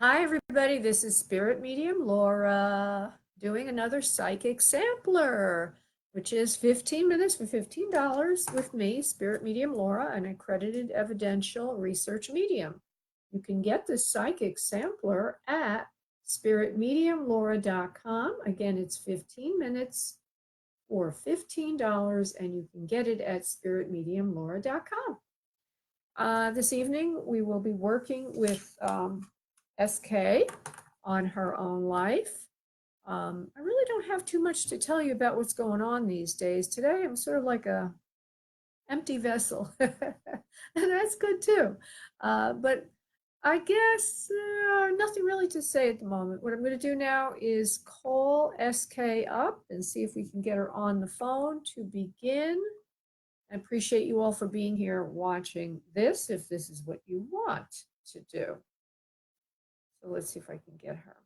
Hi, everybody. This is Spirit Medium Laura doing another psychic sampler, which is 15 minutes for $15 with me, Spirit Medium Laura, an accredited evidential research medium. You can get the psychic sampler at spiritmediumlaura.com. Again, it's 15 minutes for $15, and you can get it at spiritmediumlaura.com. This evening, we will be working with SK on her own life. I really don't have too much to tell you about what's going on these days. Today, I'm sort of like a empty vessel, and that's good too. But I guess nothing really to say at the moment. What I'm going to do now is call SK up and see if we can get her on the phone to begin. I appreciate you all for being here watching this, if this is what you want to do. So let's see if I can get her.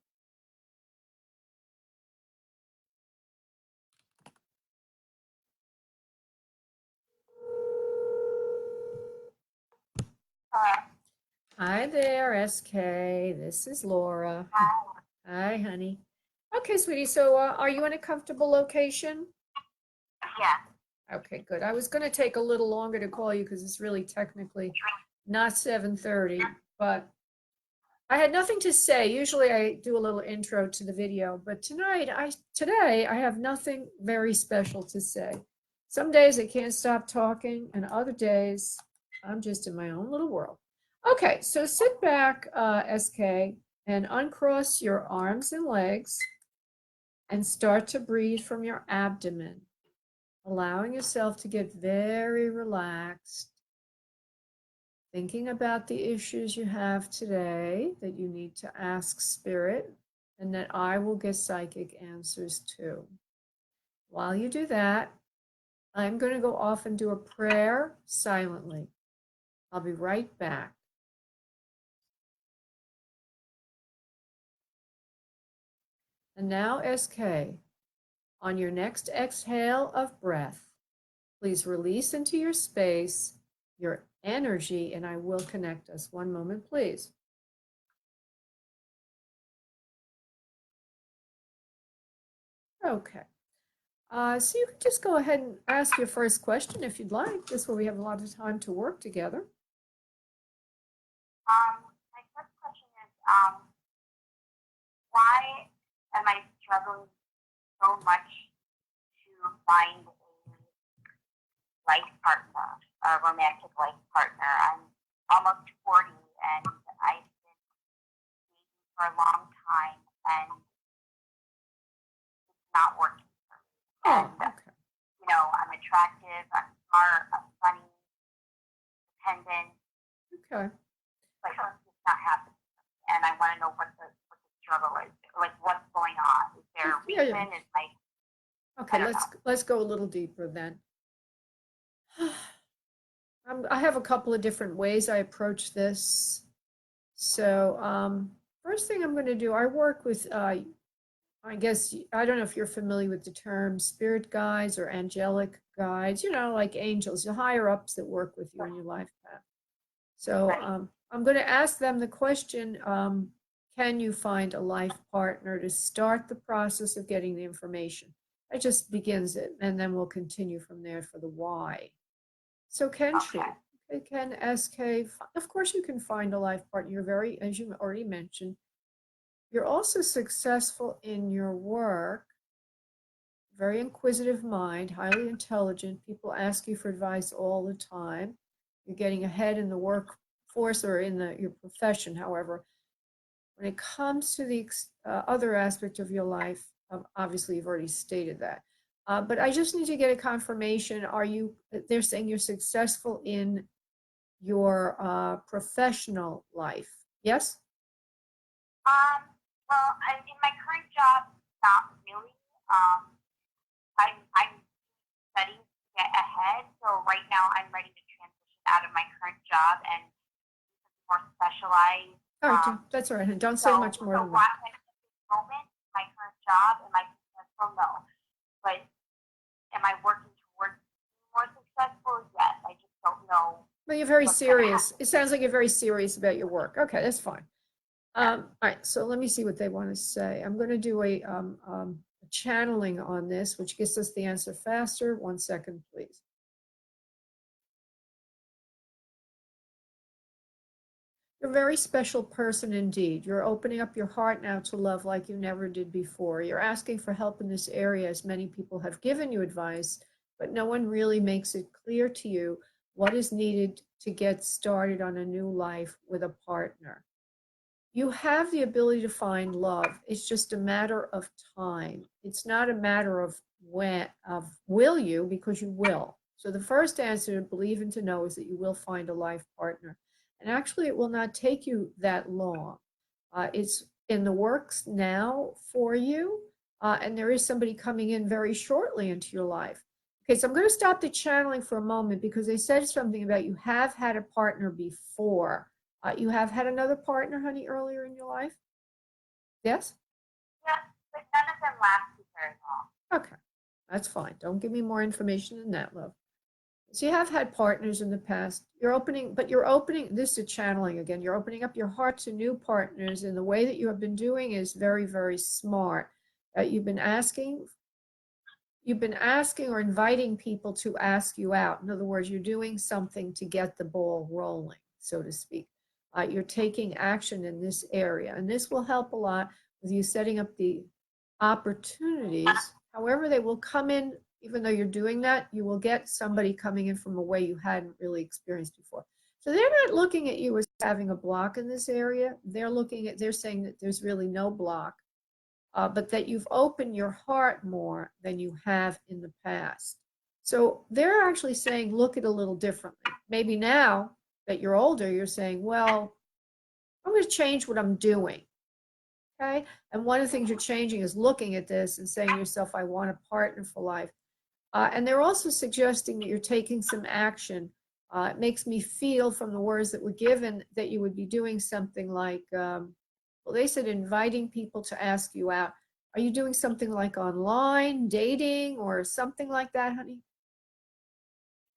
Hi there, SK. This is Laura. Hi, honey. Okay, sweetie. So are you in a comfortable location? Yeah. Okay, good. I was going to take a little longer to call you because it's really technically not 7:30, but I had nothing to say. Usually I do a little intro to the video, but today I have nothing very special to say. Some days I can't stop talking, and other days I'm just in my own little world. Okay, so sit back, SK, and uncross your arms and legs and start to breathe from your abdomen, allowing yourself to get very relaxed, thinking about the issues you have today that you need to ask Spirit, and that I will get psychic answers to. While you do that, I'm going to go off and do a prayer silently. I'll be right back. And now, SK, on your next exhale of breath, please release into your space your energy, and I will connect us. One moment, please. Okay. So you can just go ahead and ask your first question if you'd like. This way we have a lot of time to work together. My first question is, why am I struggling so much to find a life partner, a romantic life partner? I'm almost 40 and I've been dating for a long time and it's not working for me. Oh, okay. I'm attractive, I'm smart, I'm funny, dependent, Okay. but it's not happening. And I want to know what the struggle is. Like, what's going on? Is there a Yeah, reason? yeah. Is my Okay, let's go a little deeper then. I have a couple of different ways I approach this. So, first thing I'm going to do, I work with, I guess, I don't know if you're familiar with the term spirit guides or angelic guides, like angels, the higher ups that work with you in your life path. So, I'm going to ask them the question, can you find a life partner to start the process of getting the information? It just begins it, and then we'll continue from there for the why. So can she? Okay, can SK, of course you can find a life partner. You're very, as you already mentioned, you're also successful in your work, very inquisitive mind, highly intelligent. People ask you for advice all the time. You're getting ahead in the workforce or in your profession, however. When it comes to the other aspect of your life, obviously you've already stated that. But I just need to get a confirmation. They're saying you're successful in your professional life. Yes? Well, in my current job, not really. I'm studying to get ahead. So right now, I'm ready to transition out of my current job and more specialized. All right, that's all right. Don't say much more than that. At this moment, my current job, am I successful? No. But am I working towards being more successful? Yes. I just don't know. Well, you're very serious. It sounds like you're very serious about your work. Okay, that's fine. All right, so let me see what they want to say. I'm going to do a channeling on this, which gets us the answer faster. 1 second, please. You're a very special person indeed. You're opening up your heart now to love like you never did before. You're asking for help in this area, as many people have given you advice, but no one really makes it clear to you what is needed to get started on a new life with a partner. You have the ability to find love. It's just a matter of time. It's not a matter of when, of will you, because you will. So the first answer to believe and to know is that you will find a life partner. And actually, it will not take you that long. It's in the works now for you. And there is somebody coming in very shortly into your life. Okay, so I'm going to stop the channeling for a moment because they said something about you have had a partner before. You have had another partner, honey, earlier in your life? Yes? Yeah, but none of them lasted very long. Okay, that's fine. Don't give me more information than that, love. So you have had partners in the past. You're opening, but you're opening, this is channeling again, you're opening up your heart to new partners, and the way that you have been doing is very, very smart. You've been asking or inviting people to ask you out. In other words, you're doing something to get the ball rolling, so to speak. You're taking action in this area, and this will help a lot with you setting up the opportunities. However, they will come in, even though you're doing that, you will get somebody coming in from a way you hadn't really experienced before. So they're not looking at you as having a block in this area. They're saying that there's really no block, but that you've opened your heart more than you have in the past. So they're actually saying, look at it a little differently. Maybe now that you're older, you're saying, well, I'm going to change what I'm doing. Okay. And one of the things you're changing is looking at this and saying to yourself, I want a partner for life. And they're also suggesting that you're taking some action. It makes me feel from the words that were given that you would be doing something like, well, they said inviting people to ask you out. Are you doing something like online dating or something like that, honey?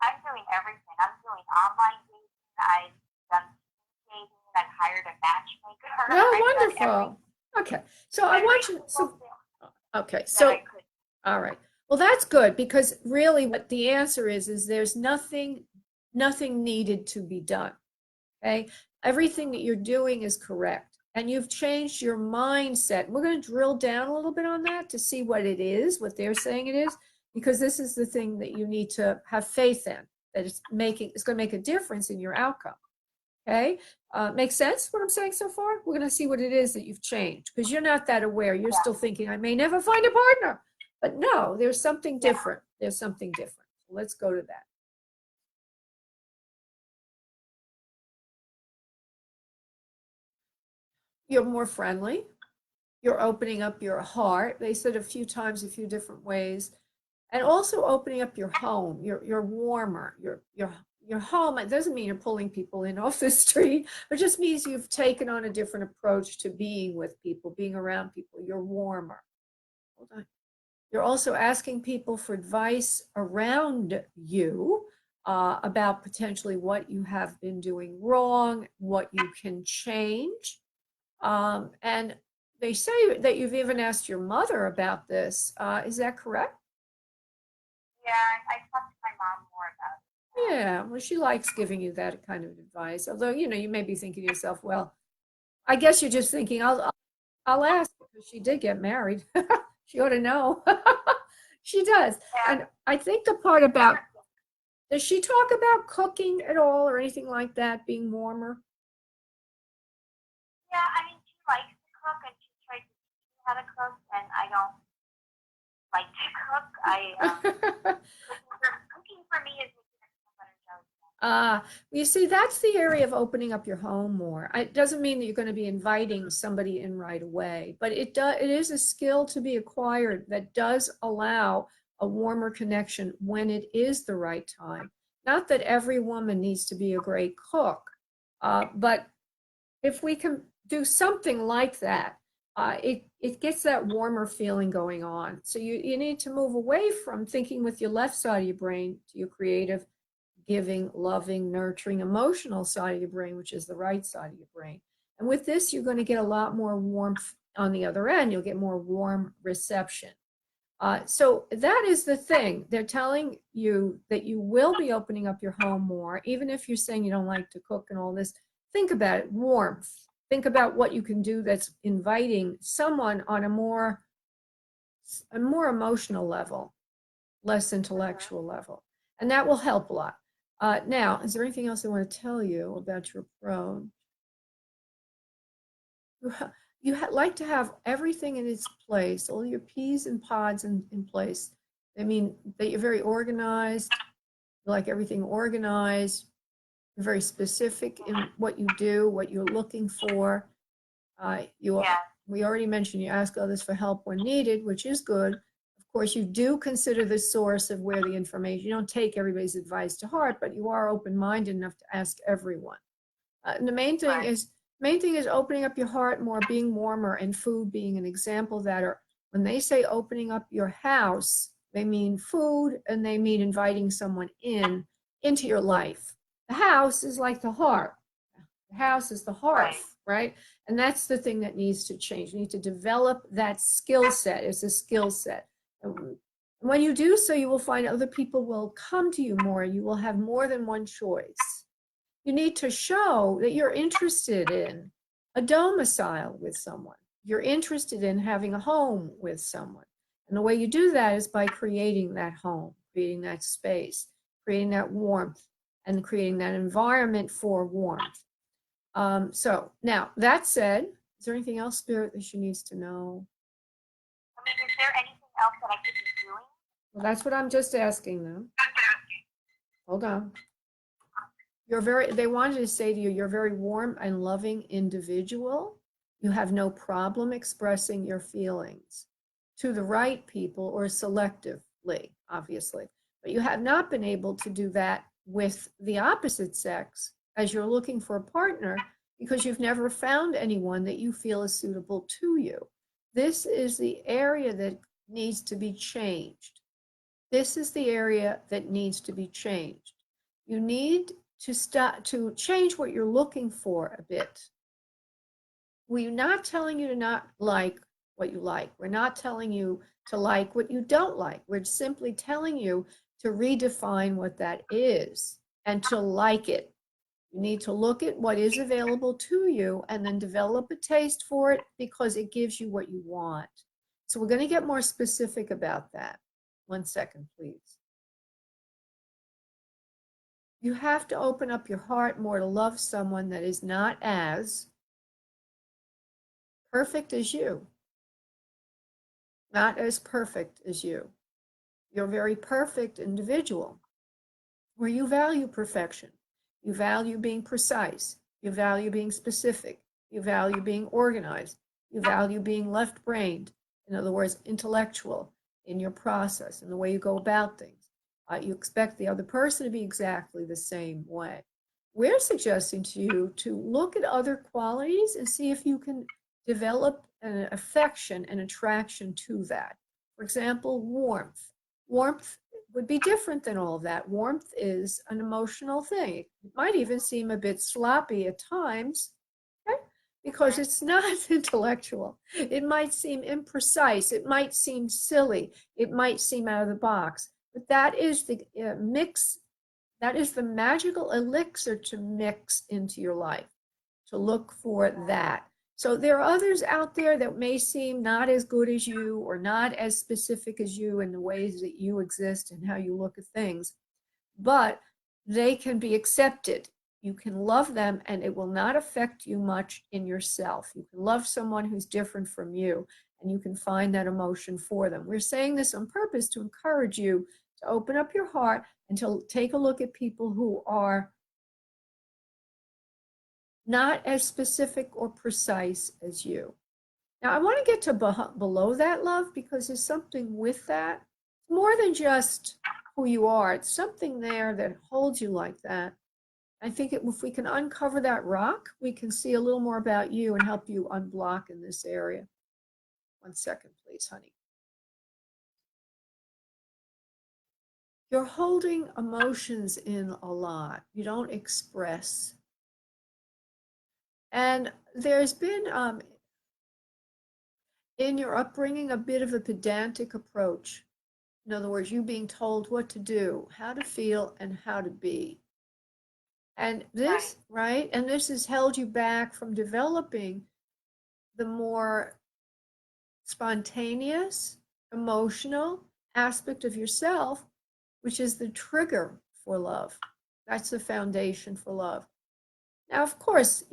I'm doing everything. I'm doing online dating. I've done speed dating. I've hired a matchmaker. No, I've done wonderful. Okay. So I every want you, single so, thing okay. that So, I could. all right. Well, that's good because really what the answer is there's nothing needed to be done. Okay. Everything that you're doing is correct. And you've changed your mindset. We're going to drill down a little bit on that to see what it is, what they're saying it is, because this is the thing that you need to have faith in, that it's going to make a difference in your outcome. Okay. Makes sense what I'm saying so far? We're going to see what it is that you've changed because you're not that aware. You're still thinking, I may never find a partner. But no, there's something different. There's something different. Let's go to that. You're more friendly. You're opening up your heart. They said a few times, a few different ways. And also opening up your home. You're warmer. Your home. It doesn't mean you're pulling people in off the street. It just means you've taken on a different approach to being with people, being around people. You're warmer. Hold on. You're also asking people for advice around you about potentially what you have been doing wrong, what you can change. And they say that you've even asked your mother about this. Is that correct? Yeah, I talked to my mom more about it. Yeah, well, she likes giving you that kind of advice. Although, you may be thinking to yourself, well, I guess you're just thinking, I'll ask because she did get married. She ought to know. She does. Yeah. And I think the part about, does she talk about cooking at all or anything like that, being warmer? Yeah, I mean, she likes to cook and she tries to teach me how to cook, and I don't like to cook. Cooking for me is making a peanut butter jelly. You see, that's the area of opening up your home more. It doesn't mean that you're going to be inviting somebody in right away, but it is a skill to be acquired that does allow a warmer connection when it is the right time. Not that every woman needs to be a great cook, but if we can do something like that, it gets that warmer feeling going on. So you need to move away from thinking with your left side of your brain to your creative, giving, loving, nurturing, emotional side of your brain, which is the right side of your brain. And with this, you're going to get a lot more warmth on the other end. You'll get more warm reception. So that is the thing. They're telling you that you will be opening up your home more, even if you're saying you don't like to cook and all this. Think about it, warmth. Think about what you can do that's inviting someone on a more emotional level, less intellectual level. And that will help a lot. Now, is there anything else I want to tell you about your approach? You like to have everything in its place, all your P's and pods in place. I mean, that you're very organized, you like everything organized, you're very specific in what you do, what you're looking for. We already mentioned you ask others for help when needed, which is good. Of course, you do consider the source of where the information, you don't take everybody's advice to heart, but you are open-minded enough to ask everyone. And the main thing is opening up your heart more, being warmer, and food being an example of that. Or when they say opening up your house, they mean food and they mean inviting someone into your life. The house is like the heart. The house is the hearth, right? And that's the thing that needs to change. You need to develop that skill set. It's a skill set. And when you do so, you will find other people will come to you more. You will have more than one choice. You need to show that you're interested in a domicile with someone. You're interested in having a home with someone. And the way you do that is by creating that home, creating that space, creating that warmth, and creating that environment for warmth. So now, that said, is there anything else, Spirit, that she needs to know? I mean, is there anything else that I could be doing? Well, that's what I'm just asking them. Hold on. They wanted to say to you, you're a very warm and loving individual. You have no problem expressing your feelings to the right people or selectively, obviously. But you have not been able to do that with the opposite sex as you're looking for a partner because you've never found anyone that you feel is suitable to you. This is the area that needs to be changed. This is the area that needs to be changed. You need to change what you're looking for a bit. We're not telling you to not like what you like. We're not telling you to like what you don't like. We're simply telling you to redefine what that is and to like it. You need to look at what is available to you and then develop a taste for it because it gives you what you want. So we're going to get more specific about that. 1 second, please. You have to open up your heart more to love someone that is not as perfect as you. Not as perfect as you. You're a very perfect individual where you value perfection. You value being precise. You value being specific. You value being organized. You value being left-brained. In other words, intellectual in your process and the way you go about things. You expect the other person to be exactly the same way. We're suggesting to you to look at other qualities and see if you can develop an affection and attraction to that. For example, warmth. Warmth would be different than all of that. Warmth is an emotional thing. It might even seem a bit sloppy at times, okay? Because it's not intellectual. It might seem imprecise. It might seem silly. It might seem out of the box. But that is the mix. That is the magical elixir to mix into your life, to look for that. So there are others out there that may seem not as good as you or not as specific as you in the ways that you exist and how you look at things, but they can be accepted. You can love them and it will not affect you much in yourself. You can love someone who's different from you and you can find that emotion for them. We're saying this on purpose to encourage you to open up your heart and to take a look at people who are not as specific or precise as you. Now, I want to get to below that, love, because there's something with that. More than just who you are. It's something there that holds you like that. I think if we can uncover that rock, we can see a little more about you and help you unblock in this area. 1 second, please, honey. You're holding emotions in a lot. You don't express. And there's been in your upbringing a bit of a pedantic approach. In other words, you being told what to do, how to feel, and how to be. And this, right? And this has held you back from developing the more spontaneous, emotional aspect of yourself, which is the trigger for love. That's the foundation for love. Now, of course,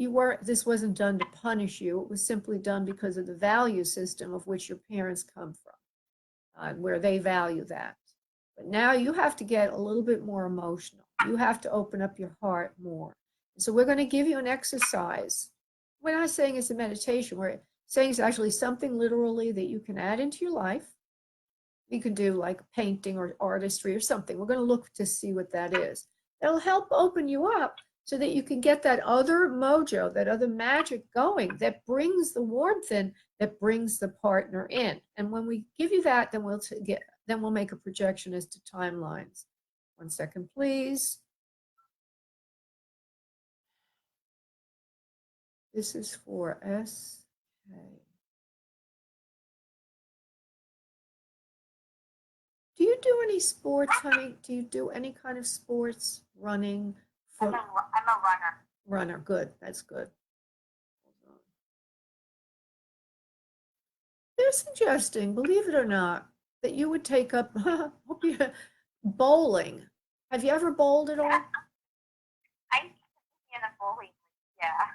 this wasn't done to punish you. It was simply done because of the value system of which your parents come from, where they value that. But now you have to get a little bit more emotional. You have to open up your heart more. So we're going to give you an exercise. We're not saying it's a meditation. We're saying it's actually something literally that you can add into your life. You can do like painting or artistry or something. We're going to look to see what that is. It'll help open you up so that you can get that other mojo, that other magic going that brings the warmth in, that brings the partner in. And when we give you that, then we'll make a projection as to timelines. 1 second, please. This is for SK. Do you do any sports, honey? Do you do any kind of sports, running? I'm a runner. Runner, good. That's good. They're suggesting, believe it or not, that you would take up bowling. Have you ever bowled at all? I used to be in a bowling league, yeah.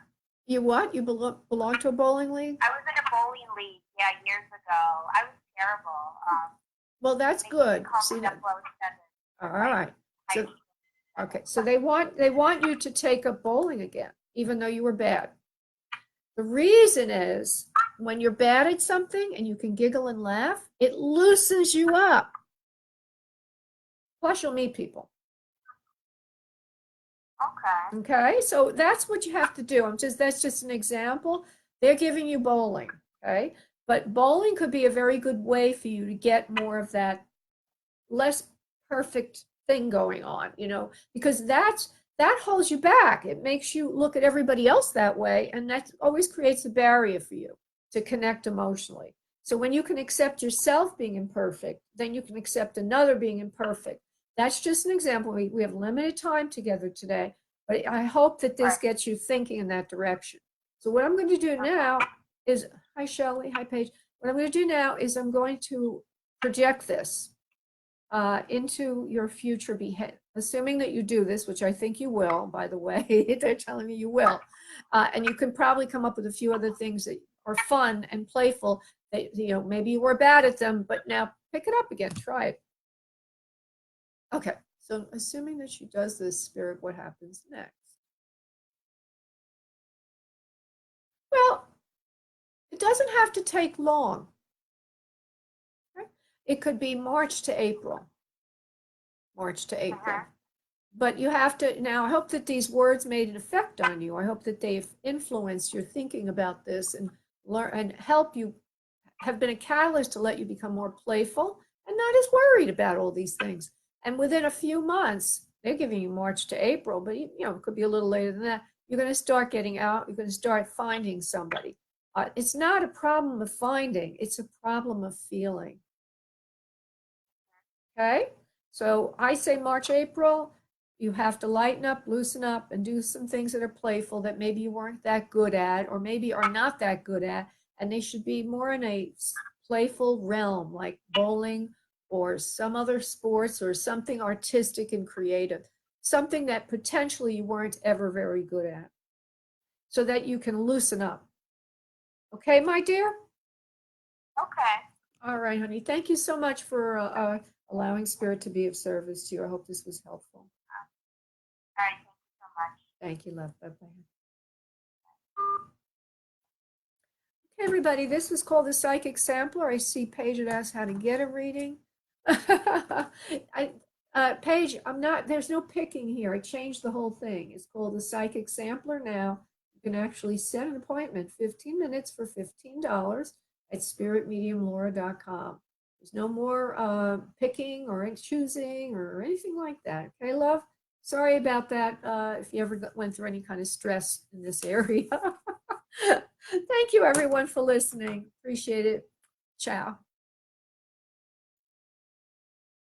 You what? You belong to a bowling league? I was in a bowling league, yeah, years ago. I was terrible. Well, that's good. See that? All right. So, okay, so they want you to take up bowling again, even though you were bad. The reason is when you're bad at something and you can giggle and laugh, it loosens you up. Plus, you'll meet people. Okay. Okay, so that's what you have to do. That's just an example. They're giving you bowling, okay? But bowling could be a very good way for you to get more of that less perfect thing going on, because that holds you back. It makes you look at everybody else that way, and that always creates a barrier for you to connect emotionally. So when you can accept yourself being imperfect, then you can accept another being imperfect. That's just an example. We have limited time together today, but I hope that this gets you thinking in that direction. So what I'm going to do now is, hi Shelley, hi Paige. What I'm going to do now is I'm going to project this into your future behavior, assuming that you do this, which I think you will, by the way. They're telling me you will. And you can probably come up with a few other things that are fun and playful that, maybe you were bad at them, but now pick it up again, try it. Okay, so assuming that she does this, Spirit, what happens next? Well, it doesn't have to take long. Okay? It could be March to April. March to April. But you have to, now I hope that these words made an effect on you. I hope that they've influenced your thinking about this and learn and help you, have been a catalyst to let you become more playful and not as worried about all these things. And within a few months, they're giving you March to April, but it could be a little later than that. You're going to start getting out. You're going to start finding somebody. It's not a problem of finding. It's a problem of feeling. Okay? So I say March, April, you have to lighten up, loosen up, and do some things that are playful that maybe you weren't that good at, or maybe are not that good at, and they should be more in a playful realm, like bowling or some other sports or something artistic and creative, something that potentially you weren't ever very good at, so that you can loosen up. Okay, my dear? Okay. All right, honey. Thank you so much for allowing Spirit to be of service to you. I hope this was helpful. All right. Thank you so much. Thank you, love. Bye-bye. Okay, everybody, this was called the Psychic Sampler. I see Paige had asked how to get a reading. Paige, there's no picking here. I changed the whole thing. It's called the Psychic Sampler now. You can actually set an appointment, 15 minutes for $15 at spiritmediumlaura.com. There's no more picking or choosing or anything like that. Okay, love? Sorry about that if you ever went through any kind of stress in this area. Thank you, everyone, for listening. Appreciate it. Ciao.